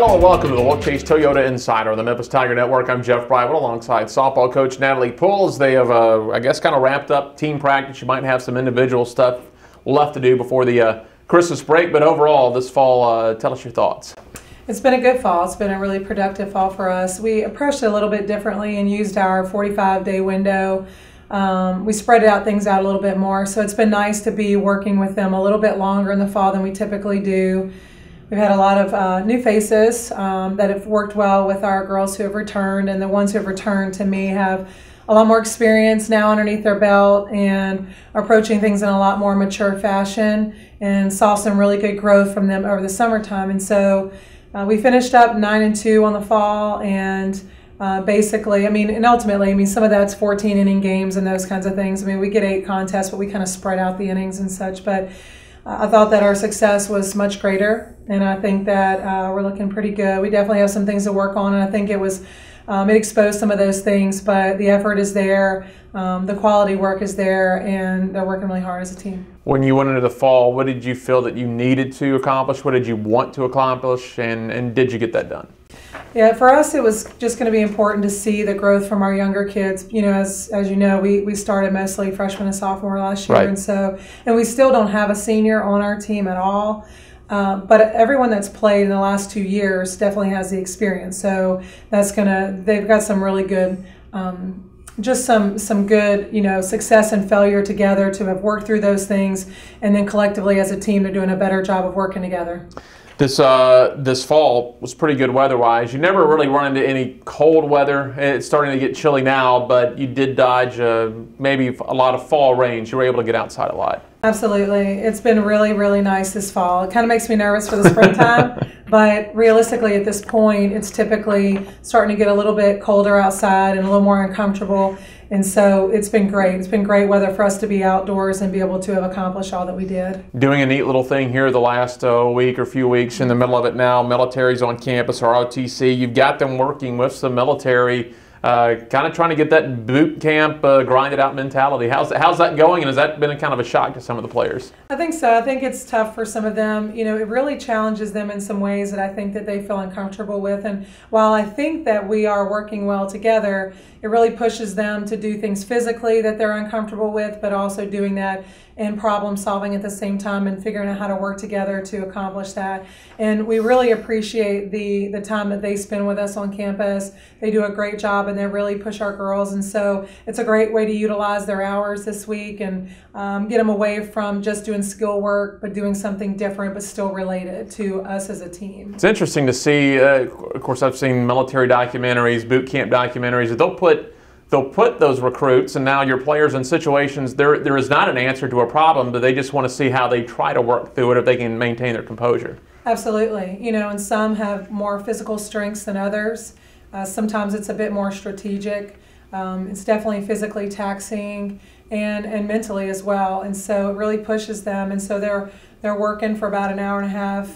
Hello and welcome to the Wolfchase Toyota Insider on the Memphis Tiger Network. I'm Jeff Bribel alongside softball coach Natalie Pools. They have, I guess, kind of wrapped up team practice. You might have some individual stuff left to do before the Christmas break, but overall this fall, tell us your thoughts. It's been a good fall. It's been a really productive fall for us. We approached it a little bit differently and used our 45-day window. We spread things out a little bit more, so it's been nice to be working with them a little bit longer in the fall than we typically do. We've had a lot of new faces that have worked well with our girls who have returned, and the ones who have returned to me have a lot more experience now underneath their belt and are approaching things in a lot more mature fashion, and saw some really good growth from them over the summertime. And so we finished up 9-2 on the fall, and basically, and ultimately, some of that's 14-inning games and those kinds of things. We get 8 contests, but we kind of spread out the innings and such. But I thought that our success was much greater, and I think that we're looking pretty good. We definitely have some things to work on, and I think it exposed some of those things, but the effort is there, the quality work is there, and they're working really hard as a team. When you went into the fall, what did you feel that you needed to accomplish? What did you want to accomplish, and did you get that done? Yeah, for us it was just going to be important to see the growth from our younger kids. As you know, we started mostly freshman and sophomore last year, right. and we still don't have a senior on our team at all. But everyone that's played in the last 2 years definitely has the experience. So they've got some really good, just some good, success and failure together to have worked through those things, and then collectively as a team they're doing a better job of working together. This fall was pretty good weather-wise. You never really run into any cold weather. It's starting to get chilly now, but you did dodge maybe a lot of fall rains. You were able to get outside a lot. Absolutely. It's been really, really nice this fall. It kind of makes me nervous for the springtime, but realistically at this point, it's typically starting to get a little bit colder outside and a little more uncomfortable. And so it's been great. It's been great weather for us to be outdoors and be able to have accomplished all that we did. Doing a neat little thing here the last week or few weeks, in the middle of it now. Military's on campus, or ROTC. You've got them working with some military, kind of trying to get that boot camp, grinded out mentality. How's that going, and has that been kind of a shock to some of the players? I think so. I think it's tough for some of them. It really challenges them in some ways that I think that they feel uncomfortable with. And while I think that we are working well together, it really pushes them to do things physically that they're uncomfortable with, but also doing that and problem solving at the same time and figuring out how to work together to accomplish that. And we really appreciate the time that they spend with us on campus. They do a great job, and they really push our girls, and so it's a great way to utilize their hours this week and get them away from just doing skill work, but doing something different but still related to us as a team. It's interesting to see, of course I've seen military documentaries, boot camp documentaries, they'll put those recruits and now your players in situations, there is not an answer to a problem, but they just want to see how they try to work through it if they can maintain their composure. Absolutely. And some have more physical strengths than others. Sometimes it's a bit more strategic. It's definitely physically taxing and mentally as well. And so it really pushes them. And so they're working for about an hour and a half,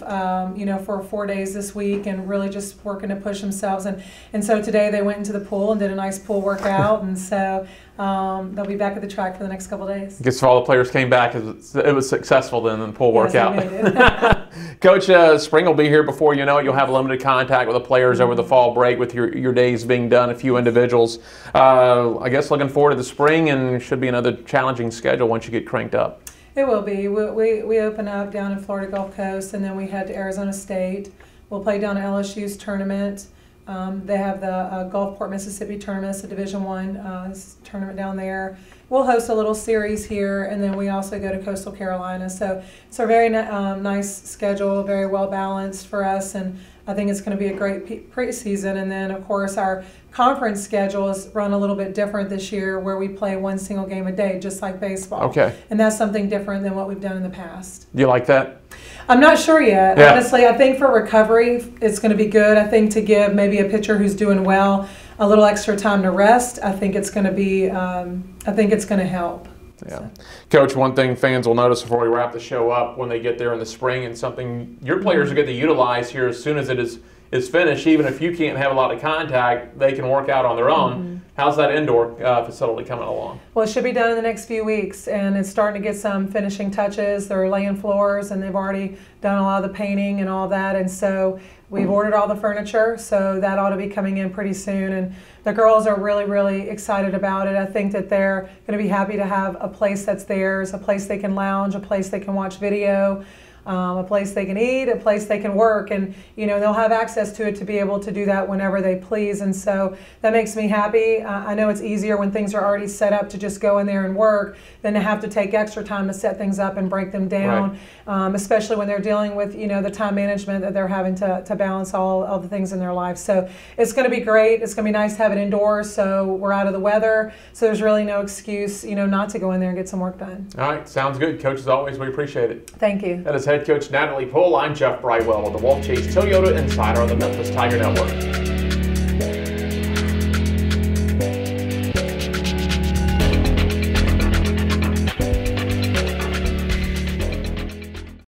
for 4 days this week, and really just working to push themselves. And so today they went into the pool and did a nice pool workout, and so they'll be back at the track for the next couple of days. I guess if all the players came back, it was successful then in the pool workout. Yes, Coach, spring will be here before you know it. You'll have limited contact with the players over the fall break with your days being done, a few individuals. I guess looking forward to the spring, and it should be another challenging schedule once you get cranked up. It will be. We open up down in Florida Gulf Coast, and then we head to Arizona State. We'll play down at LSU's tournament. They have the Gulfport, Mississippi tournament. It's a Division I tournament down there. We'll host a little series here, and then we also go to Coastal Carolina. So it's a very nice schedule, very well balanced for us, and I think it's going to be a great preseason. And then, of course, our conference schedule is run a little bit different this year, where we play one single game a day, just like baseball. Okay. And that's something different than what we've done in the past. Do you like that? I'm not sure yet. Yeah. Honestly, I think for recovery, it's going to be good. I think to give maybe a pitcher who's doing well a little extra time to rest, I think it's going to be, I think it's going to help. Yeah. So. Coach, one thing fans will notice before we wrap the show up when they get there in the spring, and something your players will get to utilize here as soon as it is finished, even if you can't have a lot of contact, they can work out on their own. Mm-hmm. How's that indoor facility coming along? Well, it should be done in the next few weeks, and it's starting to get some finishing touches. They're laying floors, and they've already done a lot of the painting and all that, and so We've ordered all the furniture, so that ought to be coming in pretty soon. And the girls are really, really excited about it. I think that they're going to be happy to have a place that's theirs, a place they can lounge, a place they can watch video, a place they can eat, a place they can work, and they'll have access to it to be able to do that whenever they please. And so that makes me happy. I know it's easier when things are already set up to just go in there and work than to have to take extra time to set things up and break them down, right. Especially when they're dealing with the time management that they're having to balance all the things in their life. So it's going to be great. It's going to be nice to have it indoors, so we're out of the weather, so there's really no excuse not to go in there and get some work done. All right, sounds good, Coach. As always, we appreciate it. Thank you. That is Head Coach Natalie Poole. I'm Jeff Brightwell with the Wolfchase Toyota Insider on the Memphis Tiger Network.